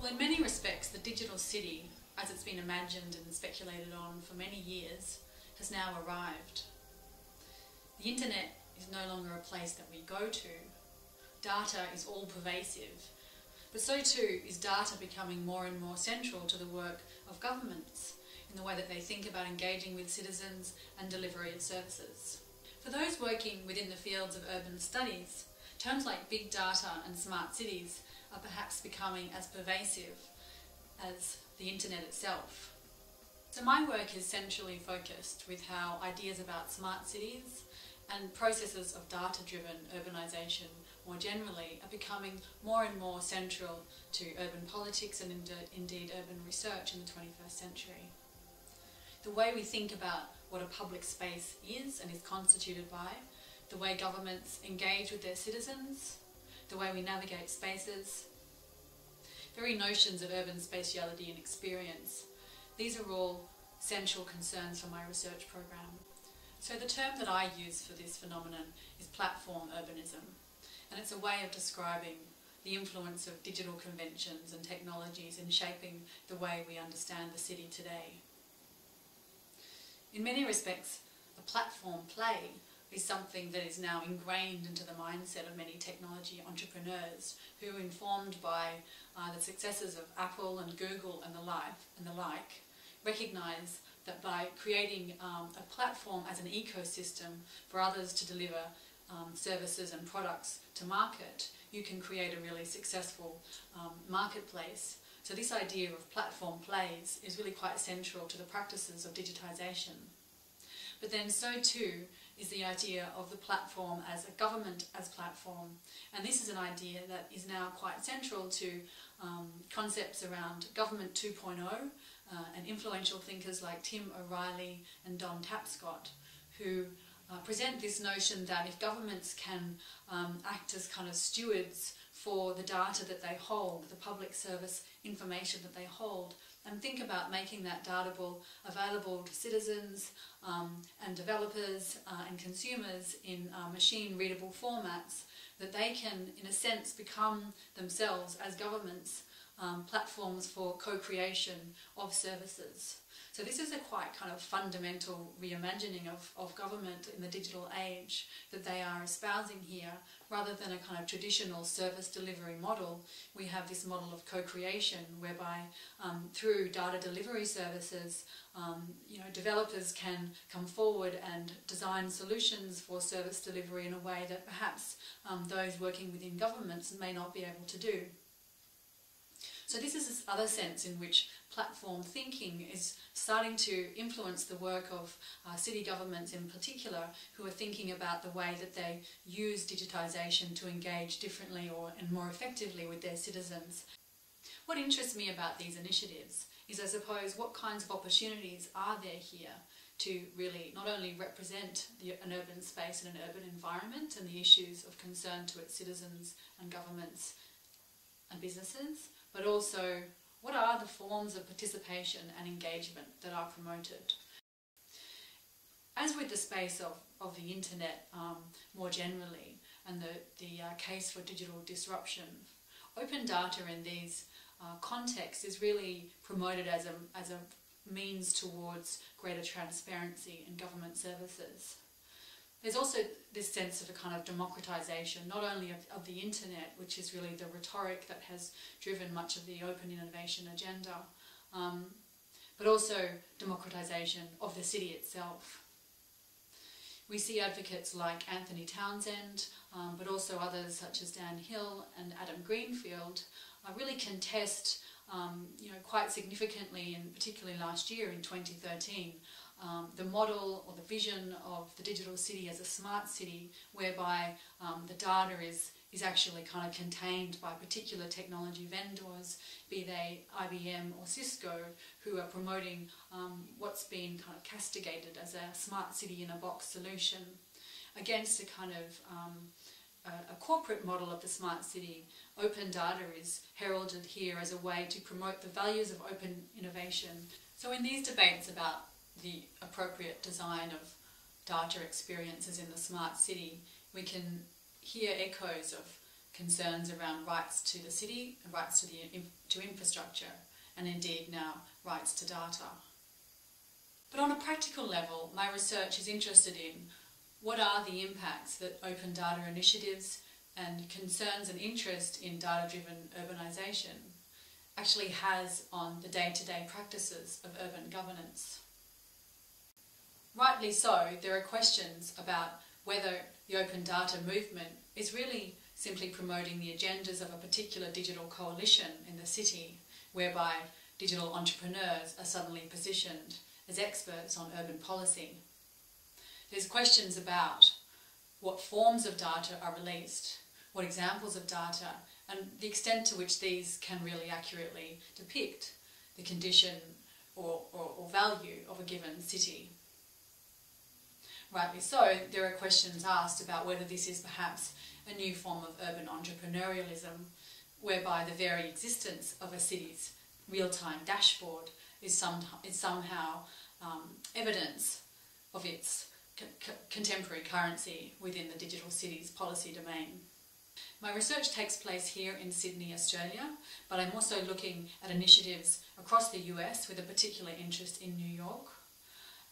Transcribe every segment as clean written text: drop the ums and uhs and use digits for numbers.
Well, in many respects, the digital city, as it's been imagined and speculated on for many years, has now arrived. The internet is no longer a place that we go to. Data is all pervasive, but so too is data becoming more and more central to the work of governments in the way that they think about engaging with citizens and delivery of services. For those working within the fields of urban studies, terms like big data and smart cities are perhaps becoming as pervasive as the internet itself. So my work is centrally focused with how ideas about smart cities and processes of data-driven urbanisation more generally are becoming more and more central to urban politics and indeed urban research in the 21st century. The way we think about what a public space is and is constituted by, the way governments engage with their citizens, the way we navigate spaces, very notions of urban spatiality and experience. These are all central concerns for my research program. So the term that I use for this phenomenon is Platform Urbanism, and it's a way of describing the influence of digital conventions and technologies in shaping the way we understand the city today. In many respects, a platform play is something that is now ingrained into the mindset of many technology entrepreneurs who, informed by the successes of Apple and Google and the like, recognise that by creating a platform as an ecosystem for others to deliver services and products to market, you can create a really successful marketplace. So this idea of platform plays is really quite central to the practices of digitisation. But then so too is the idea of the platform as a government as platform. And this is an idea that is now quite central to concepts around Government 2.0 and influential thinkers like Tim O'Reilly and Don Tapscott, who present this notion that if governments can act as kind of stewards for the data that they hold, the public service information that they hold, and think about making that data available to citizens and developers and consumers in machine-readable formats, that they can, in a sense, become themselves, as governments, platforms for co-creation of services. So this is a quite kind of fundamental reimagining of government in the digital age that they are espousing here. Rather than a kind of traditional service delivery model, we have this model of co-creation whereby through data delivery services, developers can come forward and design solutions for service delivery in a way that perhaps those working within governments may not be able to do. So this is this other sense in which platform thinking is starting to influence the work of city governments in particular, who are thinking about the way that they use digitisation to engage differently and more effectively with their citizens. What interests me about these initiatives is, I suppose, what kinds of opportunities are there here to really not only represent an urban space and an urban environment and the issues of concern to its citizens and governments and businesses, but also what are the forms of participation and engagement that are promoted. As with the space of the internet more generally and the case for digital disruption, open data in these contexts is really promoted as a means towards greater transparency in government services. There's also this sense of a kind of democratisation, not only of the internet, which is really the rhetoric that has driven much of the open innovation agenda, but also democratisation of the city itself. We see advocates like Anthony Townsend, but also others such as Dan Hill and Adam Greenfield, really contest quite significantly, and particularly last year in 2013, the model or the vision of the digital city as a smart city, whereby the data is actually kind of contained by particular technology vendors, be they IBM or Cisco, who are promoting what's been kind of castigated as a smart city in a box solution, against a kind of a corporate model of the smart city. Open data is heralded here as a way to promote the values of open innovation. So in these debates about the appropriate design of data experiences in the smart city, we can hear echoes of concerns around rights to the city, rights to infrastructure, and indeed now rights to data. But on a practical level, my research is interested in what are the impacts that open data initiatives and concerns and interest in data-driven urbanisation actually has on the day-to-day practices of urban governance. Rightly so, there are questions about whether the open data movement is really simply promoting the agendas of a particular digital coalition in the city, whereby digital entrepreneurs are suddenly positioned as experts on urban policy. There's questions about what forms of data are released, what examples of data, and the extent to which these can really accurately depict the condition or value of a given city. Rightly so, there are questions asked about whether this is perhaps a new form of urban entrepreneurialism, whereby the very existence of a city's real-time dashboard is somehow evidence of its contemporary currency within the digital city's policy domain. My research takes place here in Sydney, Australia, but I'm also looking at initiatives across the US with a particular interest in New York,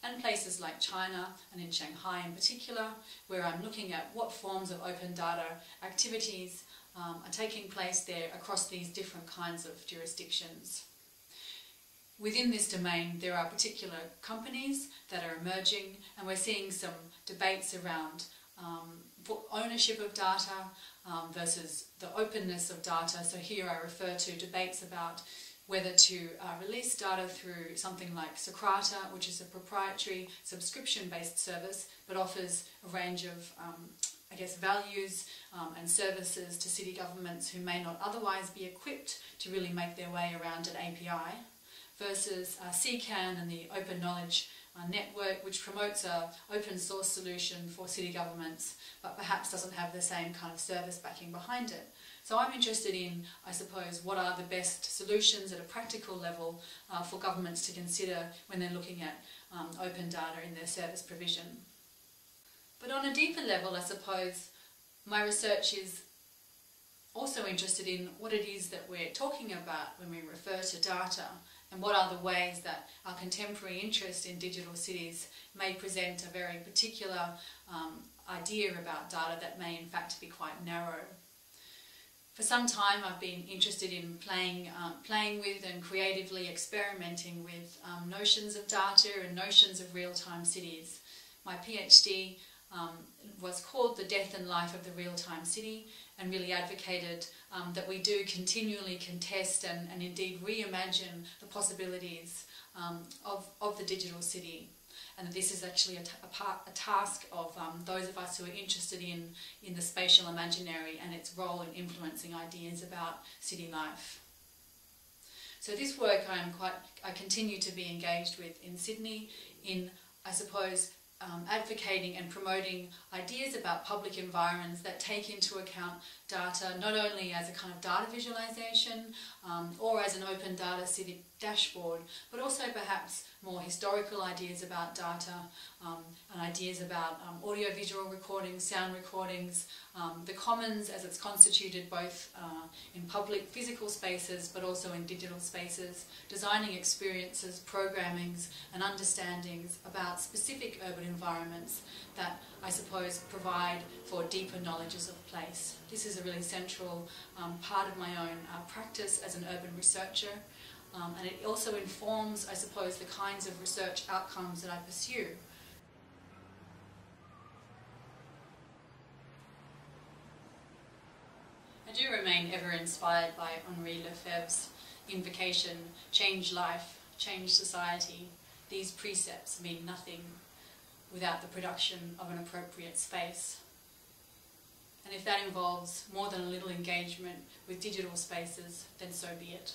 and places like China and in Shanghai in particular, where I'm looking at what forms of open data activities are taking place there across these different kinds of jurisdictions. Within this domain, there are particular companies that are emerging, and we're seeing some debates around ownership of data versus the openness of data. So here I refer to debates about whether to release data through something like Socrata, which is a proprietary subscription-based service, but offers a range of values and services to city governments who may not otherwise be equipped to really make their way around an API, versus CCAN and the Open Knowledge Network, which promotes an open source solution for city governments, but perhaps doesn't have the same kind of service backing behind it. So I'm interested in, I suppose, what are the best solutions at a practical level for governments to consider when they're looking at open data in their service provision. But on a deeper level, I suppose, my research is also interested in what it is that we're talking about when we refer to data, and what are the ways that our contemporary interest in digital cities may present a very particular idea about data that may in fact be quite narrow. For some time I've been interested in playing with and creatively experimenting with notions of data and notions of real-time cities. My PhD was called The Death and Life of the Real-Time City, and really advocated that we do continually contest and indeed reimagine the possibilities of the digital city. And this is actually a task of those of us who are interested in the spatial imaginary and its role in influencing ideas about city life. So this work I continue to be engaged with in Sydney in, I suppose, advocating and promoting ideas about public environments that take into account data not only as a kind of data visualization or as an open data city dashboard, but also perhaps more historical ideas about data and ideas about audio-visual recordings, sound recordings, the commons as it's constituted both in public physical spaces but also in digital spaces, designing experiences, programmings and understandings about specific urban environments that I suppose provide for deeper knowledges of place. This is a really central part of my own practice as an urban researcher. And it also informs, I suppose, the kinds of research outcomes that I pursue. I do remain ever inspired by Henri Lefebvre's invocation, change life, change society. These precepts mean nothing without the production of an appropriate space. And if that involves more than a little engagement with digital spaces, then so be it.